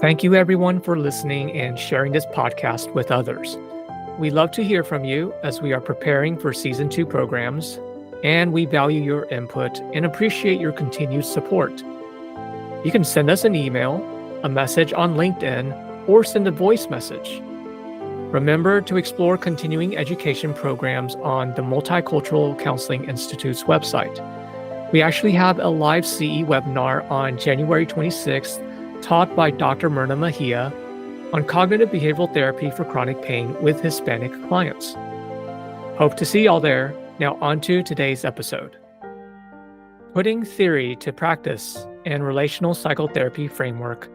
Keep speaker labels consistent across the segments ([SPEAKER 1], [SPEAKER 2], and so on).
[SPEAKER 1] Thank you everyone for listening and sharing this podcast with others. We love to hear from you as we are preparing for Season 2 programs, and we value your input and appreciate your continued support. You can send us an email, a message on LinkedIn, or send a voice message. Remember to explore continuing education programs on the Multicultural Counseling Institute's website. We actually have a live CE webinar on January 26th taught by Dr. Myrna Mejia on cognitive behavioral therapy for chronic pain with Hispanic clients. Hope to see y'all there. Now on to today's episode. Putting theory to practice in relational psychotherapy framework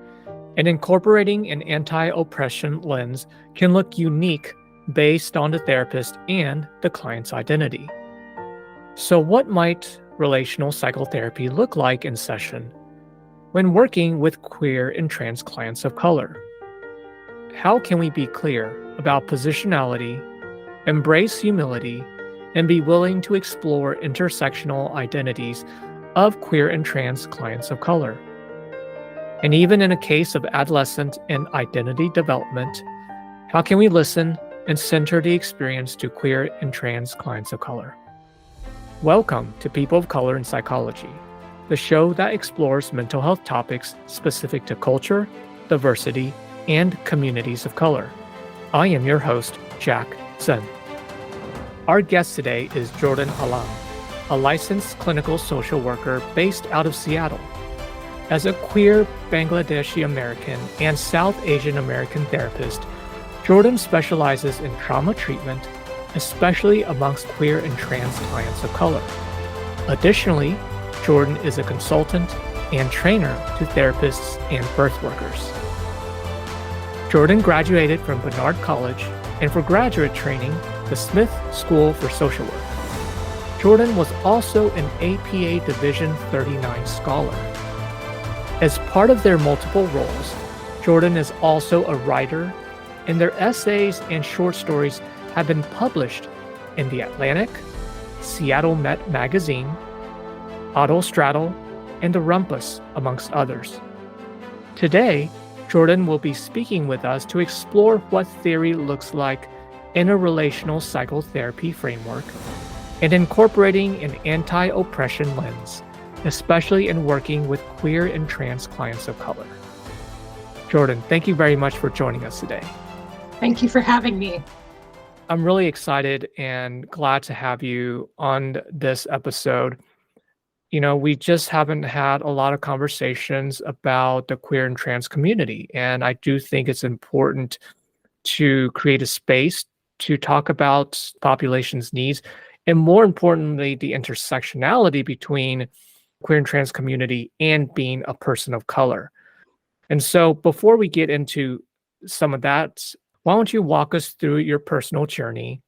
[SPEAKER 1] and incorporating an anti-oppression lens can look unique based on the therapist and the client's identity. So what might relational psychotherapy look like in session when working with queer and trans clients of color? How can we be clear about positionality, embrace humility, and be willing to explore intersectional identities of queer and trans clients of color? And even in a case of adolescent and identity development, how can we listen and center the experience to queer and trans clients of color? Welcome to People of Color in Psychology, the show that explores mental health topics specific to culture, diversity, and communities of color. I am your host, Jack Zen. Our guest today is Jordanalam, a licensed clinical social worker based out of Seattle. As a queer Bangladeshi American and South Asian American therapist, Jordan specializes in trauma treatment, especially amongst queer and trans clients of color. Additionally, Jordan is a consultant and trainer to therapists and birth workers. Jordan graduated from Barnard College and for graduate training, the Smith School for Social Work. Jordan was also an APA Division 39 scholar. As part of their multiple roles, Jordan is also a writer, and their essays and short stories have been published in The Atlantic, Seattle Met Magazine, Autostraddle, and The Rumpus, amongst others. Today, Jordan will be speaking with us to explore what theory looks like in a relational psychotherapy framework and incorporating an anti-oppression lens, especially in working with queer and trans clients of color. Jordan, thank you very much for joining us today.
[SPEAKER 2] Thank you for having me.
[SPEAKER 1] I'm really excited and glad to have you on this episode. You know, we just haven't had a lot of conversations about the queer and trans community, and I do think it's important to create a space to talk about population's needs, and more importantly, the intersectionality between queer and trans community and being a person of color. And so before we get into some of that, why don't you walk us through your personal journey,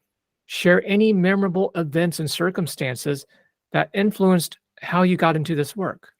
[SPEAKER 1] share any memorable events and circumstances that influenced how you got into this work?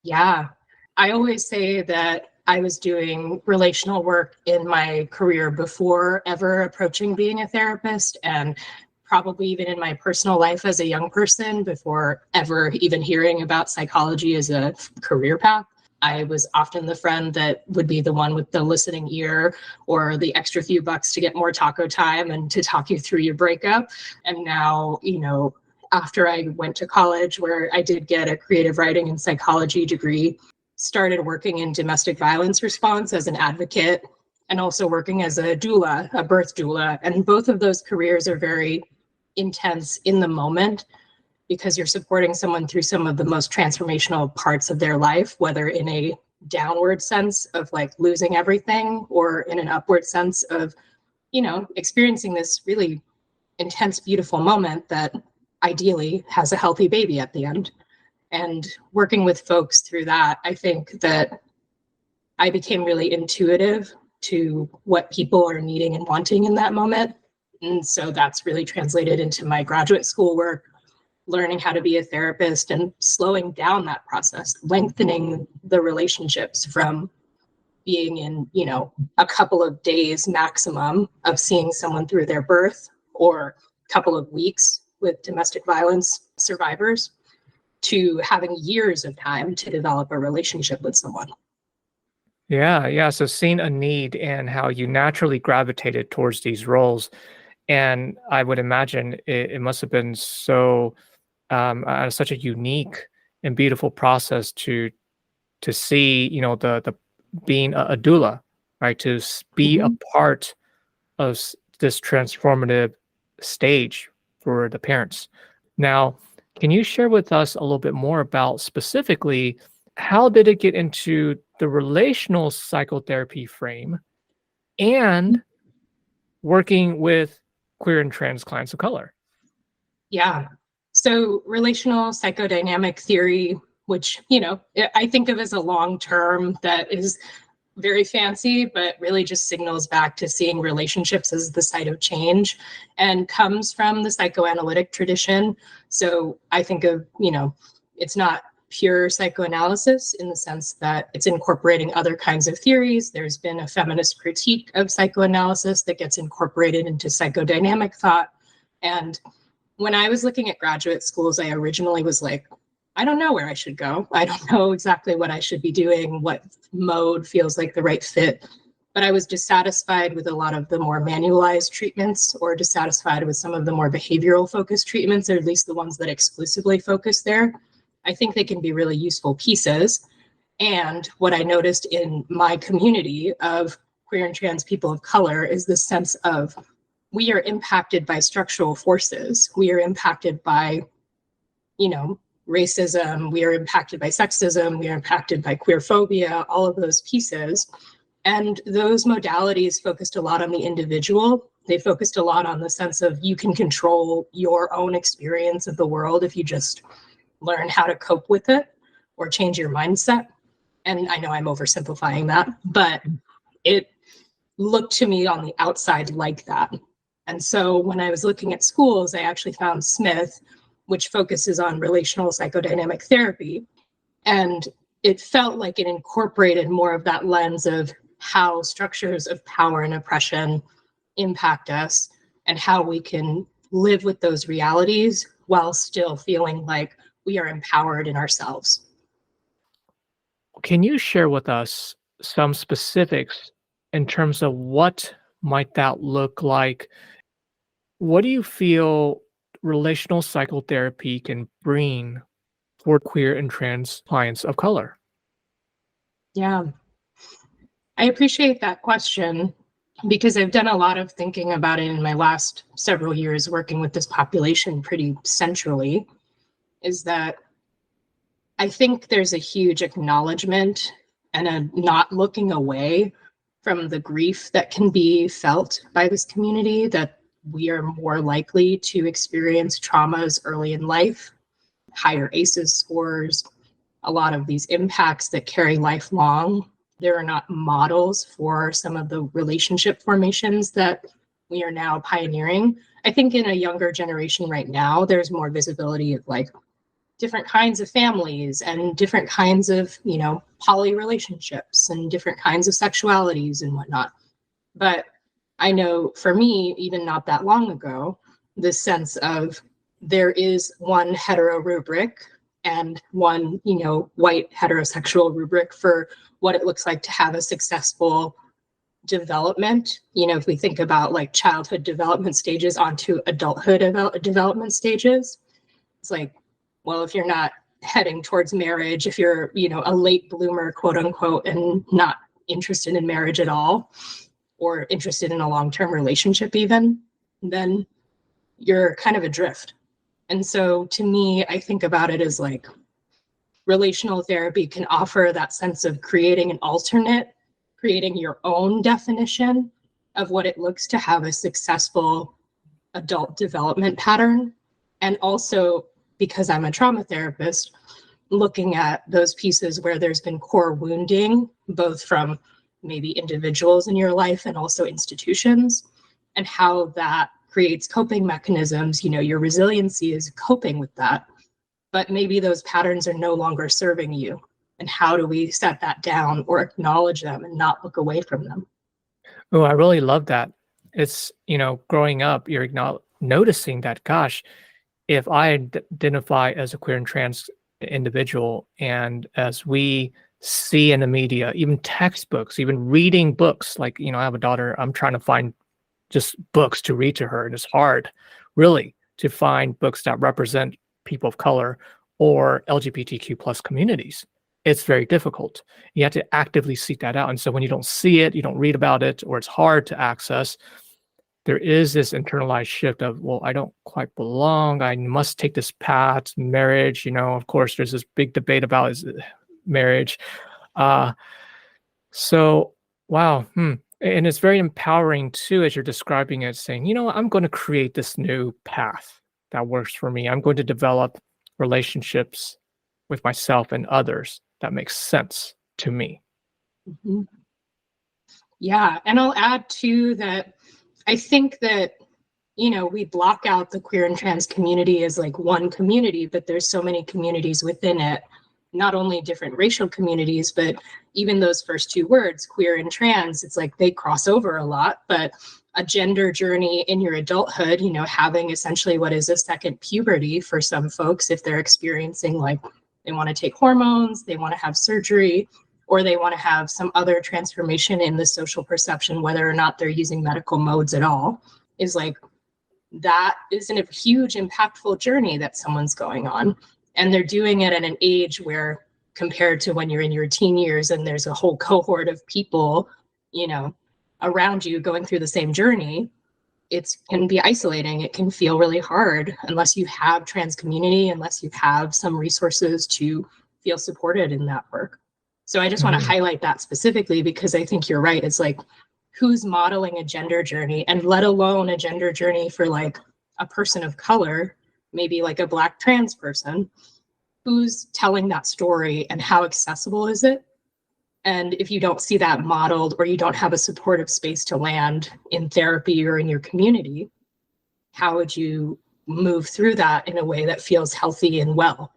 [SPEAKER 2] Yeah, I always say that I was doing relational work in my career before ever approaching being a therapist, and probably even in my personal life as a young person before ever even hearing about psychology as a career path. I was often the friend that would be the one with the listening ear or the extra few bucks to get more taco time and to talk you through your breakup. And now, after I went to college, where I did get a creative writing and psychology degree, started working in domestic violence response as an advocate, and also working as a doula, a birth doula. And both of those careers are very intense in the moment because you're supporting someone through some of the most transformational parts of their life, whether in a downward sense of like losing everything or in an upward sense of, experiencing this really intense, beautiful moment that ideally has a healthy baby at the end. And working with folks through that, I think that I became really intuitive to what people are needing and wanting in that moment. And so that's really translated into my graduate school work, learning how to be a therapist and slowing down that process, lengthening the relationships from being in, a couple of days maximum of seeing someone through their birth or a couple of weeks with domestic violence survivors to having years of time to develop a relationship with someone.
[SPEAKER 1] Yeah, yeah. So seeing a need and how you naturally gravitated towards these roles. And I would imagine it must have been such a unique and beautiful process to see, the being a doula, right? Be a
[SPEAKER 2] Mhm.
[SPEAKER 1] part of this transformative stage for the parents. Now, can you share with us a little bit more about specifically how did it get into the relational psychotherapy frame and working with queer and trans clients of color?
[SPEAKER 2] Yeah. So relational psychodynamic theory, which, I think of as a long term that is very fancy, but really just signals back to seeing relationships as the site of change and comes from the psychoanalytic tradition. So I think of, it's not pure psychoanalysis in the sense that it's incorporating other kinds of theories. There's been a feminist critique of psychoanalysis that gets incorporated into psychodynamic thought. And when I was looking at graduate schools, I originally was like, I don't know where I should go. I don't know exactly what I should be doing, what mode feels like the right fit. But I was dissatisfied with a lot of the more manualized treatments, or dissatisfied with some of the more behavioral focused treatments, or at least the ones that exclusively focus there. I think they can be really useful pieces. And what I noticed in my community of queer and trans people of color is this sense of we are impacted by structural forces. We are impacted by, you know, racism. We are impacted by sexism. We are impacted by queer phobia, all of those pieces. And those modalities focused a lot on the individual. They focused a lot on the sense of you can control your own experience of the world if you just learn how to cope with it or change your mindset. And I know I'm oversimplifying that, but it looked to me on the outside like that. And so when I was looking at schools, I actually found Smith, which focuses on relational psychodynamic therapy. And it felt like it incorporated more of that lens of how structures of power and oppression impact us and how we can live with those realities while still feeling like we are empowered in ourselves.
[SPEAKER 1] Can you share with us some specifics in terms of what might that look like? What do you feel relational psychotherapy can bring for queer and trans clients of color?
[SPEAKER 2] Yeah, I appreciate that question because I've done a lot of thinking about it in my last several years working with this population pretty centrally. Is that I think there's a huge acknowledgement and a not looking away from the grief that can be felt by this community, that we are more likely to experience traumas early in life, higher ACEs scores, a lot of these impacts that carry lifelong. There are not models for some of the relationship formations that we are now pioneering. I think in a younger generation right now, there's more visibility of like different kinds of families and different kinds of, poly relationships and different kinds of sexualities and whatnot. But I know for me, even not that long ago, this sense of there is one hetero rubric and one, white heterosexual rubric for what it looks like to have a successful development. If we think about like childhood development stages onto adulthood development stages, it's like, well, if you're not heading towards marriage, if you're, a late bloomer, quote unquote, and not interested in marriage at all, or interested in a long-term relationship even, then you're kind of adrift. And so to me, I think about it as like relational therapy can offer that sense of creating an alternate, creating your own definition of what it looks to have a successful adult development pattern. And also, because I'm a trauma therapist, looking at those pieces where there's been core wounding, both from maybe individuals in your life and also institutions, and how that creates coping mechanisms. Your resiliency is coping with that, but maybe those patterns are no longer serving you. And how do we set that down or acknowledge them and not look away from them?
[SPEAKER 1] Oh, I really love that. It's, growing up, you're noticing that, gosh, if I identify as a queer and trans individual, and as we see in the media, even textbooks, even reading books. Like, I have a daughter, I'm trying to find just books to read to her, and it's hard, really, to find books that represent people of color or LGBTQ plus communities. It's very difficult. You have to actively seek that out. And so when you don't see it, you don't read about it, or it's hard to access, there is this internalized shift of, well, I don't quite belong. I must take this path, marriage. Of course, there's this big debate about is it marriage. Uh, so, wow. And it's very empowering too, as you're describing it, saying, I'm going to create this new path that works for me. I'm going to develop relationships with myself and others that makes sense to me.
[SPEAKER 2] Mhm. Yeah. And I'll add too that I think that, we block out the queer and trans community as like one community, but there's so many communities within it, not only different racial communities, but even those first two words, queer and trans, it's like they cross over a lot, but a gender journey in your adulthood, having essentially what is a second puberty for some folks, if they're experiencing like they want to take hormones, they want to have surgery, or they want to have some other transformation in the social perception, whether or not they're using medical modes at all, is like, that is a huge impactful journey that someone's going on. And they're doing it at an age where, compared to when you're in your teen years and there's a whole cohort of people, around you going through the same journey, it can be isolating. It can feel really hard unless you have trans community, unless you have some resources to feel supported in that work. So I just want to highlight that specifically because I think you're right. It's like, who's modeling a gender journey, and let alone a gender journey for like a person of color, maybe like a Black trans person, who's telling that story and how accessible is it? And if you don't see that modeled, or you don't have a supportive space to land in therapy or in your community, how would you move through that in a way that feels healthy and well?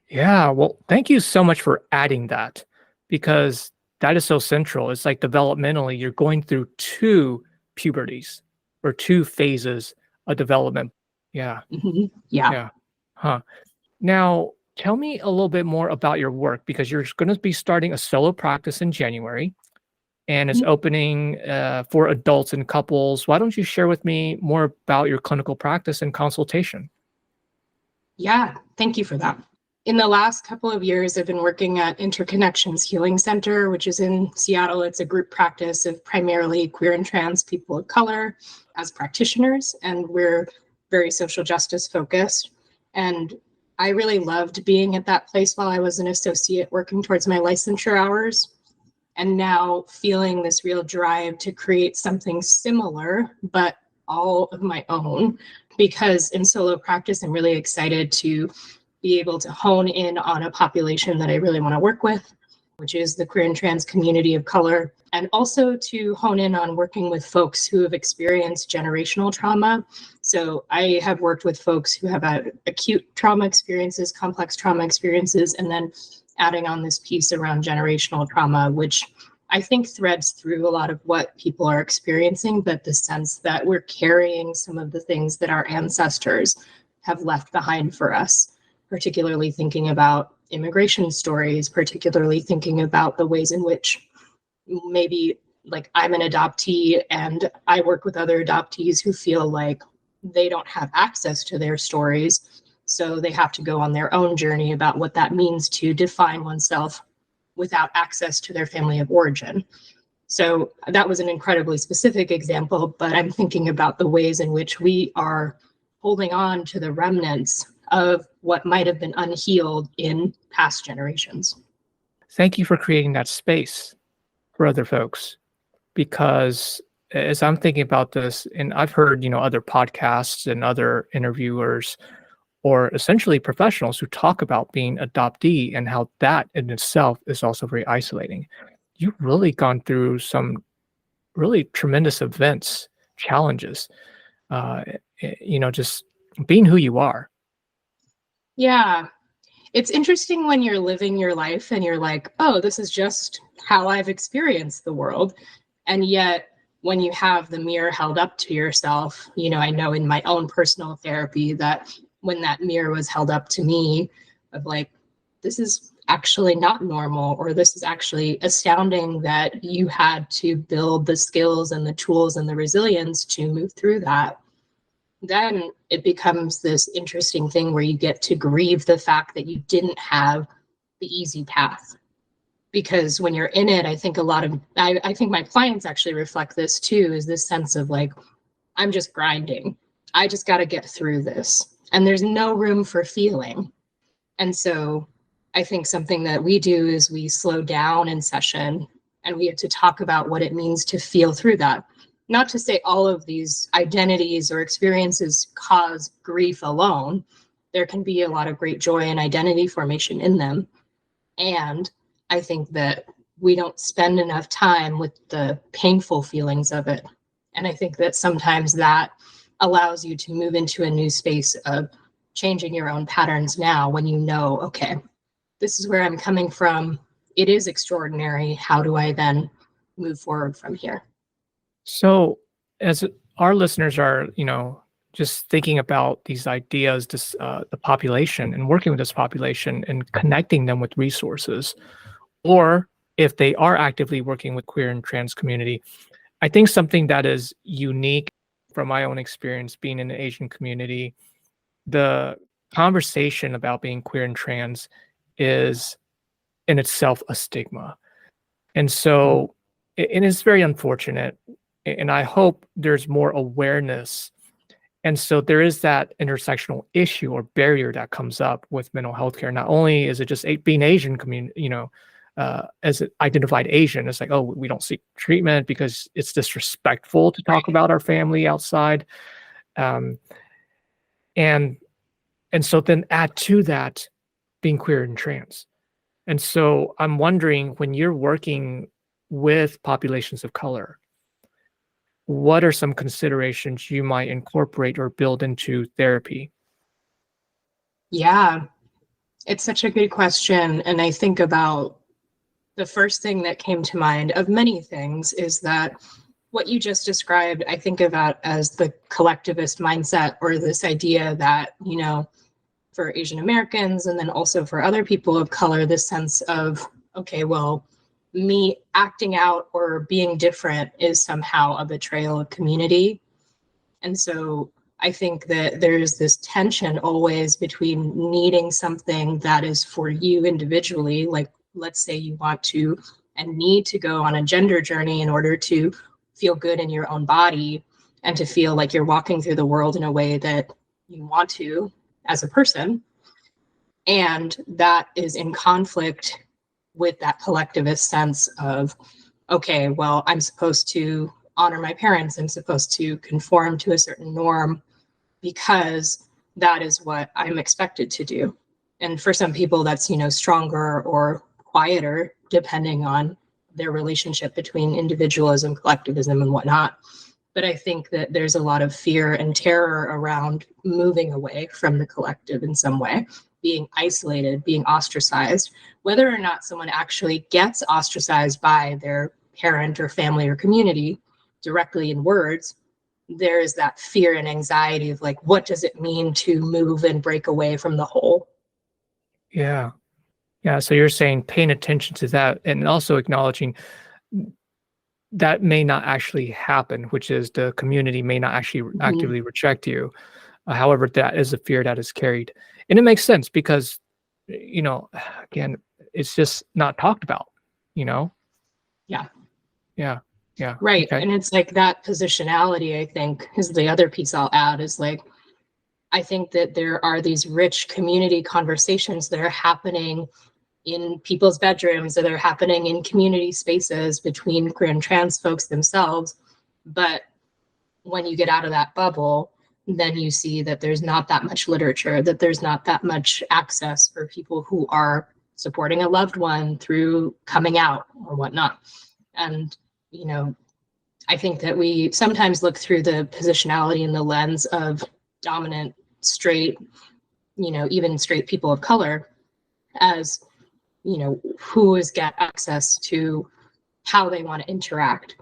[SPEAKER 1] Yeah, well, thank you so much for adding that, because that is so central. It's like developmentally, you're going through two puberties or two phases of development. Yeah,
[SPEAKER 2] Yeah.
[SPEAKER 1] yeah. Huh. Now, tell me a little bit more about your work, because you're going to be starting a solo practice in January, and it's opening for adults and couples. Why don't you share with me more about your clinical practice and consultation?
[SPEAKER 2] Yeah, thank you for that. In the last couple of years, I've been working at Interconnections Healing Center, which is in Seattle. It's a group practice of primarily queer and trans people of color as practitioners, and we're very social justice focused. And I really loved being at that place while I was an associate working towards my licensure hours, and now feeling this real drive to create something similar, but all of my own, because in solo practice, I'm really excited to be able to hone in on a population that I really want to work with, which is the queer and trans community of color, and also to hone in on working with folks who have experienced generational trauma. So I have worked with folks who have acute trauma experiences, complex trauma experiences, and then adding on this piece around generational trauma, which I think threads through a lot of what people are experiencing, but the sense that we're carrying some of the things that our ancestors have left behind for us, particularly thinking about immigration stories, particularly thinking about the ways in which maybe like I'm an adoptee and I work with other adoptees who feel like they don't have access to their stories. So they have to go on their own journey about what that means to define oneself without access to their family of origin. So that was an incredibly specific example, but I'm thinking about the ways in which we are holding on to the remnants of what might have been unhealed in past generations.
[SPEAKER 1] Thank you for creating that space for other folks, because as I'm thinking about this, and I've heard, other podcasts and other interviewers or essentially professionals who talk about being adoptee and how that in itself is also very isolating. You've really gone through some really tremendous events, challenges, just being who you are.
[SPEAKER 2] Yeah, it's interesting when you're living your life and you're like, oh, this is just how I've experienced the world. And yet, when you have the mirror held up to yourself, I know in my own personal therapy that when that mirror was held up to me, of like, this is actually not normal, or this is actually astounding that you had to build the skills and the tools and the resilience to move through that, then it becomes this interesting thing where you get to grieve the fact that you didn't have the easy path. Because when you're in it, I think I think my clients actually reflect this too, is this sense of like, I'm just grinding. I just got to get through this. And there's no room for feeling. And so I think something that we do is we slow down in session and we have to talk about what it means to feel through that. Not to say all of these identities or experiences cause grief alone. There can be a lot of great joy and identity formation in them. And I think that we don't spend enough time with the painful feelings of it. And I think that sometimes that allows you to move into a new space of changing your own patterns now when you know, okay, this is where I'm coming from. It is extraordinary. How do I then move forward from here?
[SPEAKER 1] So, as our listeners are, just thinking about these ideas, the population, and working with this population and connecting them with resources, or if they are actively working with queer and trans community, I think something that is unique from my own experience being in the Asian community, the conversation about being queer and trans is in itself a stigma. And so it is very unfortunate. And I hope there's more awareness. And so there is that intersectional issue or barrier that comes up with mental health care. Not only is it just being Asian community, as it identified Asian, it's like, oh, we don't seek treatment because it's disrespectful to talk about our family outside. Um, and so then add to that being queer and trans. And so I'm wondering, when you're working with populations of color, what are some considerations you might incorporate or build into therapy?
[SPEAKER 2] Yeah, it's such a good question. And I think about the first thing that came to mind of many things is that what you just described, I think about as the collectivist mindset, or this idea that, for Asian Americans and then also for other people of color, this sense of, okay, well, me acting out or being different is somehow a betrayal of community. And so I think that there's this tension always between needing something that is for you individually, like let's say you want to and need to go on a gender journey in order to feel good in your own body and to feel like you're walking through the world in a way that you want to as a person. And that is in conflict with that collectivist sense of, okay, well, I'm supposed to honor my parents. I'm supposed to conform to a certain norm because that is what I'm expected to do. And for some people, that's, stronger or quieter, depending on their relationship between individualism, collectivism, and whatnot. But I think that there's a lot of fear and terror around moving away from the collective in some way, being isolated, being ostracized, whether or not someone actually gets ostracized by their parent or family or community directly in words. There is that fear and anxiety of like, what does it mean to move and break away from the whole?
[SPEAKER 1] Yeah. Yeah. So you're saying paying attention to that and also acknowledging that may not actually happen, which is the community may not actually actively reject you. However, that is a fear that is carried. And it makes sense because, again, it's just not talked about,
[SPEAKER 2] Yeah.
[SPEAKER 1] Yeah. Yeah.
[SPEAKER 2] Right.
[SPEAKER 1] Okay.
[SPEAKER 2] And it's like that positionality, I think, is the other piece I'll add is like, I think that there are these rich community conversations that are happening in people's bedrooms, that are happening in community spaces between queer and trans folks themselves. But when you get out of that bubble, then you see that there's not that much literature, that there's not that much access for people who are supporting a loved one through coming out or whatnot. And, I think that we sometimes look through the positionality and the lens of dominant, straight, even straight people of color as, who is get access to how they want to interact.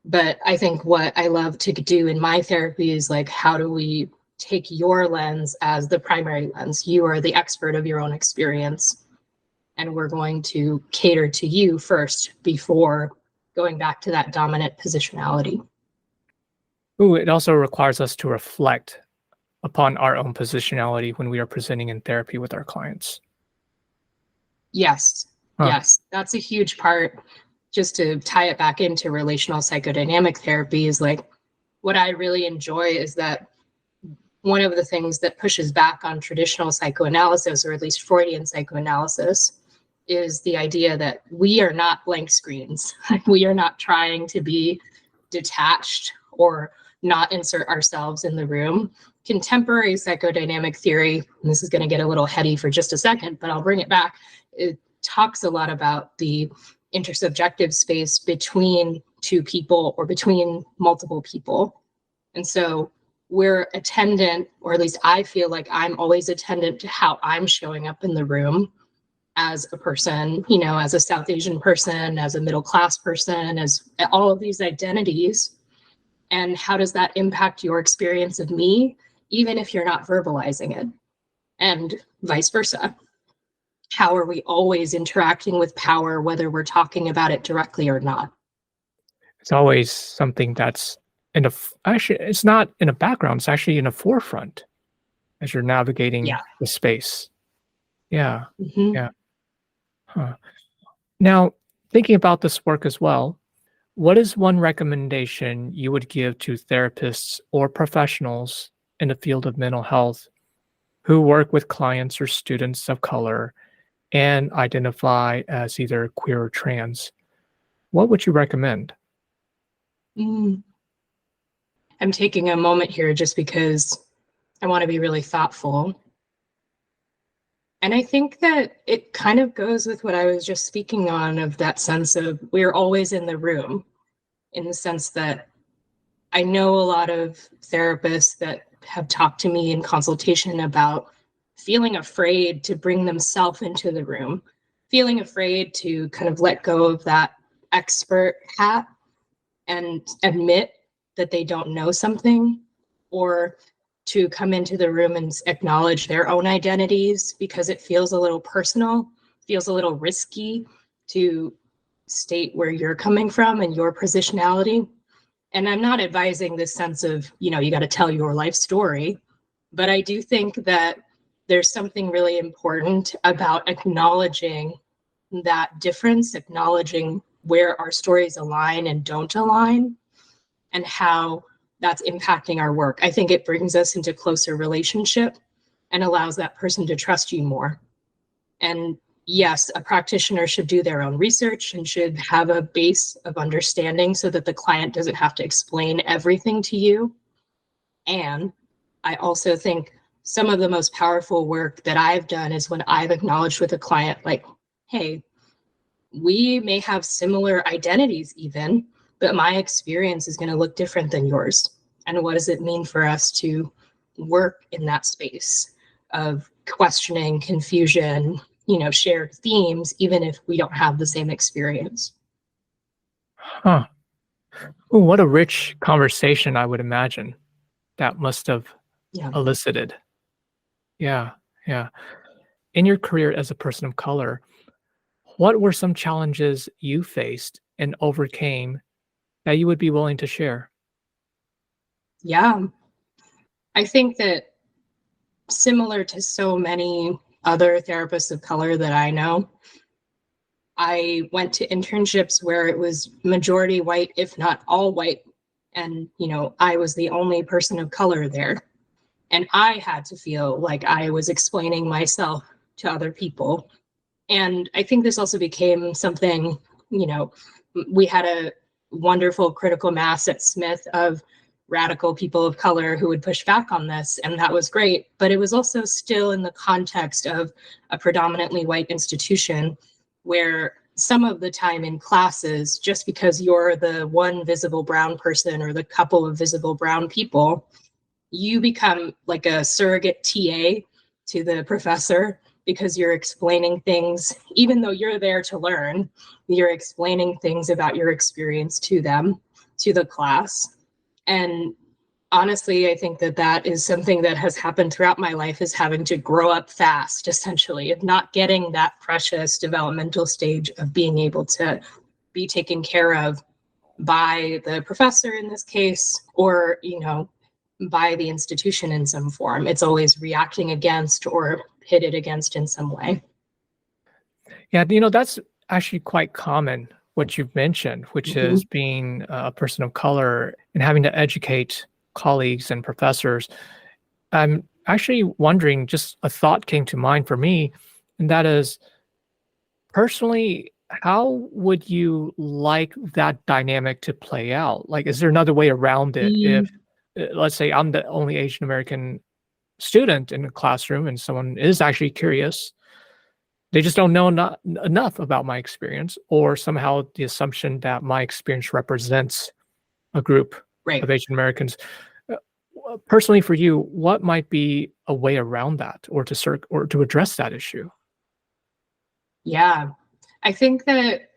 [SPEAKER 2] But I think what I love to do in my therapy is like, how do we take your lens as the primary lens? You are the expert of your own experience. and we're going to cater to you first before going back to that dominant positionality.
[SPEAKER 1] Ooh, it also requires us to reflect upon our own positionality when we are presenting in therapy with our clients.
[SPEAKER 2] Yes,
[SPEAKER 1] Huh.
[SPEAKER 2] yes, that's a huge part. Just to tie it back into relational psychodynamic therapy is like, what I really enjoy is that one of the things that pushes back on traditional psychoanalysis, or at least Freudian psychoanalysis, is the idea that we are not blank screens. We are not trying to be detached or not insert ourselves in the room. Contemporary psychodynamic theory, and this is going to get a little heady for just a second, but I'll bring it back. It talks a lot about the intersubjective space between two people or between multiple people. And so we're attendant, or at least I feel like I'm always attendant to how I'm showing up in the room as a person, as a South Asian person, as a middle class person, as all of these identities. And how does that impact your experience of me, even if you're not verbalizing it? And vice versa. How are we always interacting with power, whether we're talking about it directly or not?
[SPEAKER 1] It's always something that's actually, it's not in a background, it's actually in a forefront as you're navigating
[SPEAKER 2] Yeah.
[SPEAKER 1] the space. Yeah.
[SPEAKER 2] Mm-hmm.
[SPEAKER 1] Yeah. Huh. Now, thinking about this work as well, what is one recommendation you would give to therapists or professionals in the field of mental health who work with clients or students of color and identify as either queer or trans? What would you recommend?
[SPEAKER 2] Mm. I'm taking a moment here just because I want to be really thoughtful. And I think that it kind of goes with what I was just speaking on, of that sense of we're always in the room, in the sense that I know a lot of therapists that have talked to me in consultation about feeling afraid to bring themselves into the room, feeling afraid to kind of let go of that expert hat and admit that they don't know something, or to come into the room and acknowledge their own identities because it feels a little personal, feels a little risky to state where you're coming from and your positionality. And I'm not advising this sense of, you got to tell your life story, but I do think that there's something really important about acknowledging that difference, acknowledging where our stories align and don't align, and how that's impacting our work. I think it brings us into closer relationship and allows that person to trust you more. And yes, a practitioner should do their own research and should have a base of understanding so that the client doesn't have to explain everything to you. And I also think some of the most powerful work that I've done is when I've acknowledged with a client, like, hey, we may have similar identities even, but my experience is going to look different than yours. And what does it mean for us to work in that space of questioning, confusion, shared themes, even if we don't have the same experience?
[SPEAKER 1] Huh. Ooh, what a rich conversation I would imagine that must have
[SPEAKER 2] Yeah.
[SPEAKER 1] elicited. Yeah. Yeah. In your career as a person of color, what were some challenges you faced and overcame that you would be willing to share?
[SPEAKER 2] Yeah. I think that similar to so many other therapists of color that I know, I went to internships where it was majority white, if not all white. And, I was the only person of color there. And I had to feel like I was explaining myself to other people. And I think this also became something, we had a wonderful critical mass at Smith of radical people of color who would push back on this. And that was great. But it was also still in the context of a predominantly white institution where some of the time in classes, just because you're the one visible brown person or the couple of visible brown people, you become like a surrogate TA to the professor because you're explaining things, even though you're there to learn, you're explaining things about your experience to them, to the class. And honestly, I think that that is something that has happened throughout my life, is having to grow up fast, essentially, of not getting that precious developmental stage of being able to be taken care of by the professor in this case, or, by the institution in some form. It's always reacting against or pitted against in some way.
[SPEAKER 1] Yeah, that's actually quite common, what you've mentioned, which
[SPEAKER 2] Mhm.
[SPEAKER 1] is being a person of color and having to educate colleagues and professors. I'm actually wondering, just a thought came to mind for me, and that is, personally, how would you like that dynamic to play out? Like, is there another way around it if,
[SPEAKER 2] Mm,
[SPEAKER 1] let's say, I'm the only Asian American student in the classroom and someone is actually curious? They just don't know not enough about my experience, or somehow the assumption that my experience represents a group
[SPEAKER 2] right.
[SPEAKER 1] of Asian Americans. Uh, Personally, for you, what might be a way around that, or to address that issue?
[SPEAKER 2] Yeah. I think that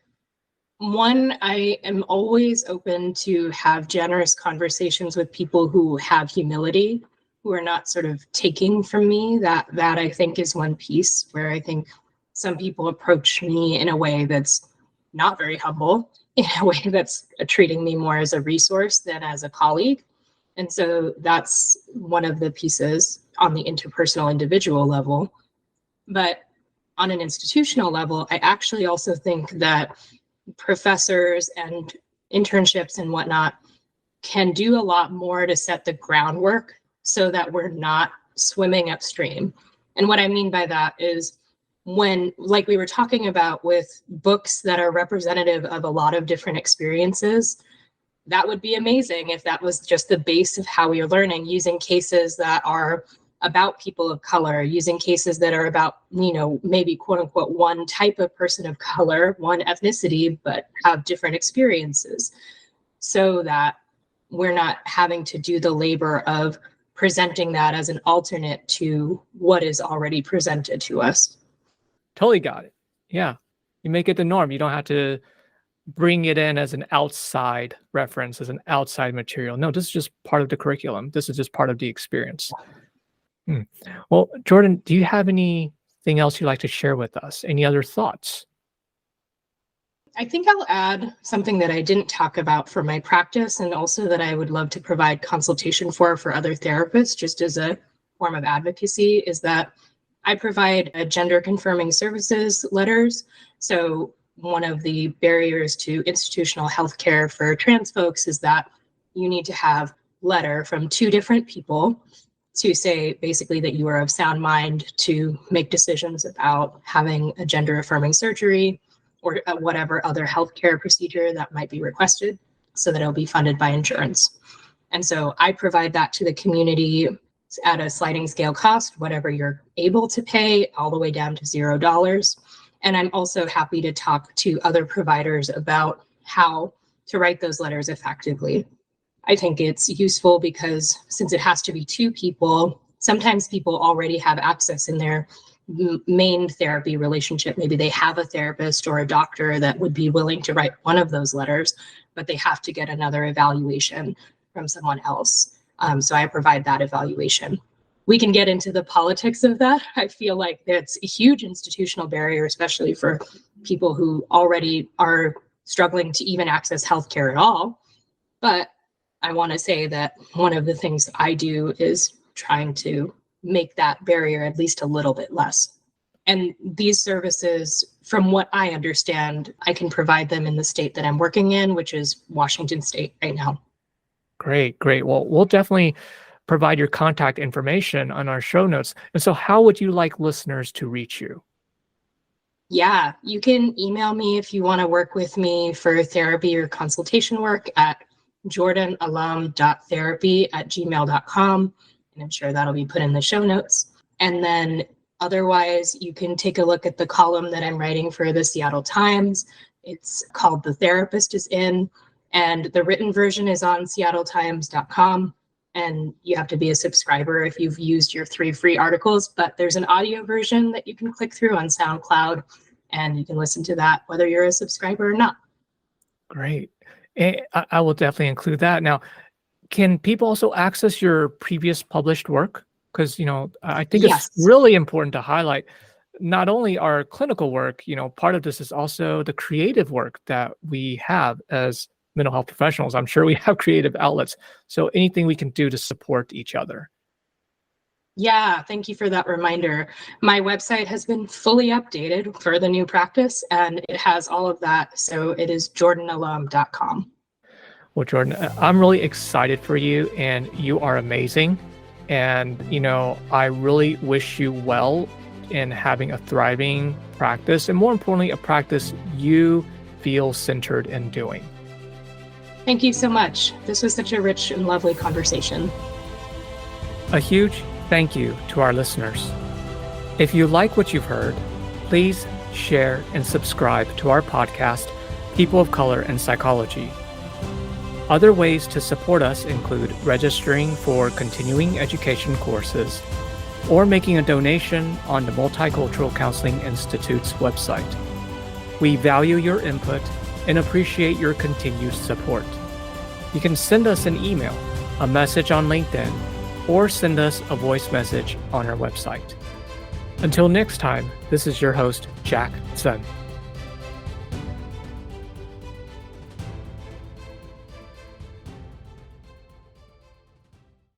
[SPEAKER 2] one, I am always open to have generous conversations with people who have humility, who are not sort of taking from me. That I think is one piece where I think some people approach me in a way that's not very humble, in a way that's treating me more as a resource than as a colleague. And so that's one of the pieces on the interpersonal individual level. But on an institutional level, I actually also think that professors and internships and whatnot can do a lot more to set the groundwork so that we're not swimming upstream. And what I mean by that is, when, like we were talking about with books that are representative of a lot of different experiences, that would be amazing if that was just the base of how we are learning, using cases that are about people of color, using cases that are about, maybe quote unquote one type of person of color, one ethnicity, but have different experiences, so that we're not having to do the labor of presenting that as an alternate to what is already presented to us.
[SPEAKER 1] Totally got it. Yeah. You make it the norm. You don't have to bring it in as an outside reference, as an outside material. No, this is just part of the curriculum. This is just part of the experience. Hmm. Well, Jordan, do you have anything else you'd like to share with us? Any other thoughts?
[SPEAKER 2] I think I'll add something that I didn't talk about for my practice, and also that I would love to provide consultation for other therapists, just as a form of advocacy, is that I provide gender confirming services letters. So one of the barriers to institutional healthcare for trans folks is that you need to have letter from two different people to say basically that you are of sound mind to make decisions about having a gender affirming surgery, or whatever other healthcare procedure that might be requested, so that it'll be funded by insurance. And so I provide that to the community at a sliding scale cost, whatever you're able to pay, all the way down to $0. And I'm also happy to talk to other providers about how to write those letters effectively. I think it's useful because, since it has to be two people, sometimes people already have access in their main therapy relationship. Maybe they have a therapist or a doctor that would be willing to write one of those letters, but they have to get another evaluation from someone else. So I provide that evaluation. We can get into the politics of that. I feel like that's a huge institutional barrier, especially for people who already are struggling to even access healthcare at all. But I want to say that one of the things I do is trying to make that barrier at least a little bit less. And these services, from what I understand, I can provide them in the state that I'm working in, which is Washington State right now.
[SPEAKER 1] Great, great. Well, we'll definitely provide your contact information on our show notes. And so, how would you like listeners to reach you?
[SPEAKER 2] Yeah, you can email me if you want to work with me for therapy or consultation work at jordanalam.therapy@gmail.com. And I'm sure that'll be put in the show notes. And then otherwise, you can take a look at the column that I'm writing for the Seattle Times. It's called The Therapist is In, and the written version is on seattletimes.com. And you have to be a subscriber if you've used your 3 free articles, but there's an audio version that you can click through on SoundCloud, and you can listen to that whether you're a subscriber or not.
[SPEAKER 1] Great. I will definitely include that. Now, Can people also access your previous published work? Because, I think it's
[SPEAKER 2] Yes.
[SPEAKER 1] really important to highlight not only our clinical work, part of this is also the creative work that we have as mental health professionals. I'm sure we have creative outlets. So anything we can do to support each other.
[SPEAKER 2] Yeah, thank you for that reminder. My website has been fully updated for the new practice, and it has all of that. So it is jordanalam.com.
[SPEAKER 1] Well, Jordan, I'm really excited for you, and you are amazing. And, I really wish you well in having a thriving practice, and more importantly, a practice you feel centered in doing.
[SPEAKER 2] Thank you so much. This was such a rich and lovely conversation.
[SPEAKER 1] A huge thank you to our listeners. If you like what you've heard, please share and subscribe to our podcast, People of Color and Psychology. Other ways to support us include registering for continuing education courses or making a donation on the Multicultural Counseling Institute's website. We value your input and appreciate your continued support. You can send us an email, a message on LinkedIn, or send us a voice message on our website. Until next time, this is your host, Jack Sun.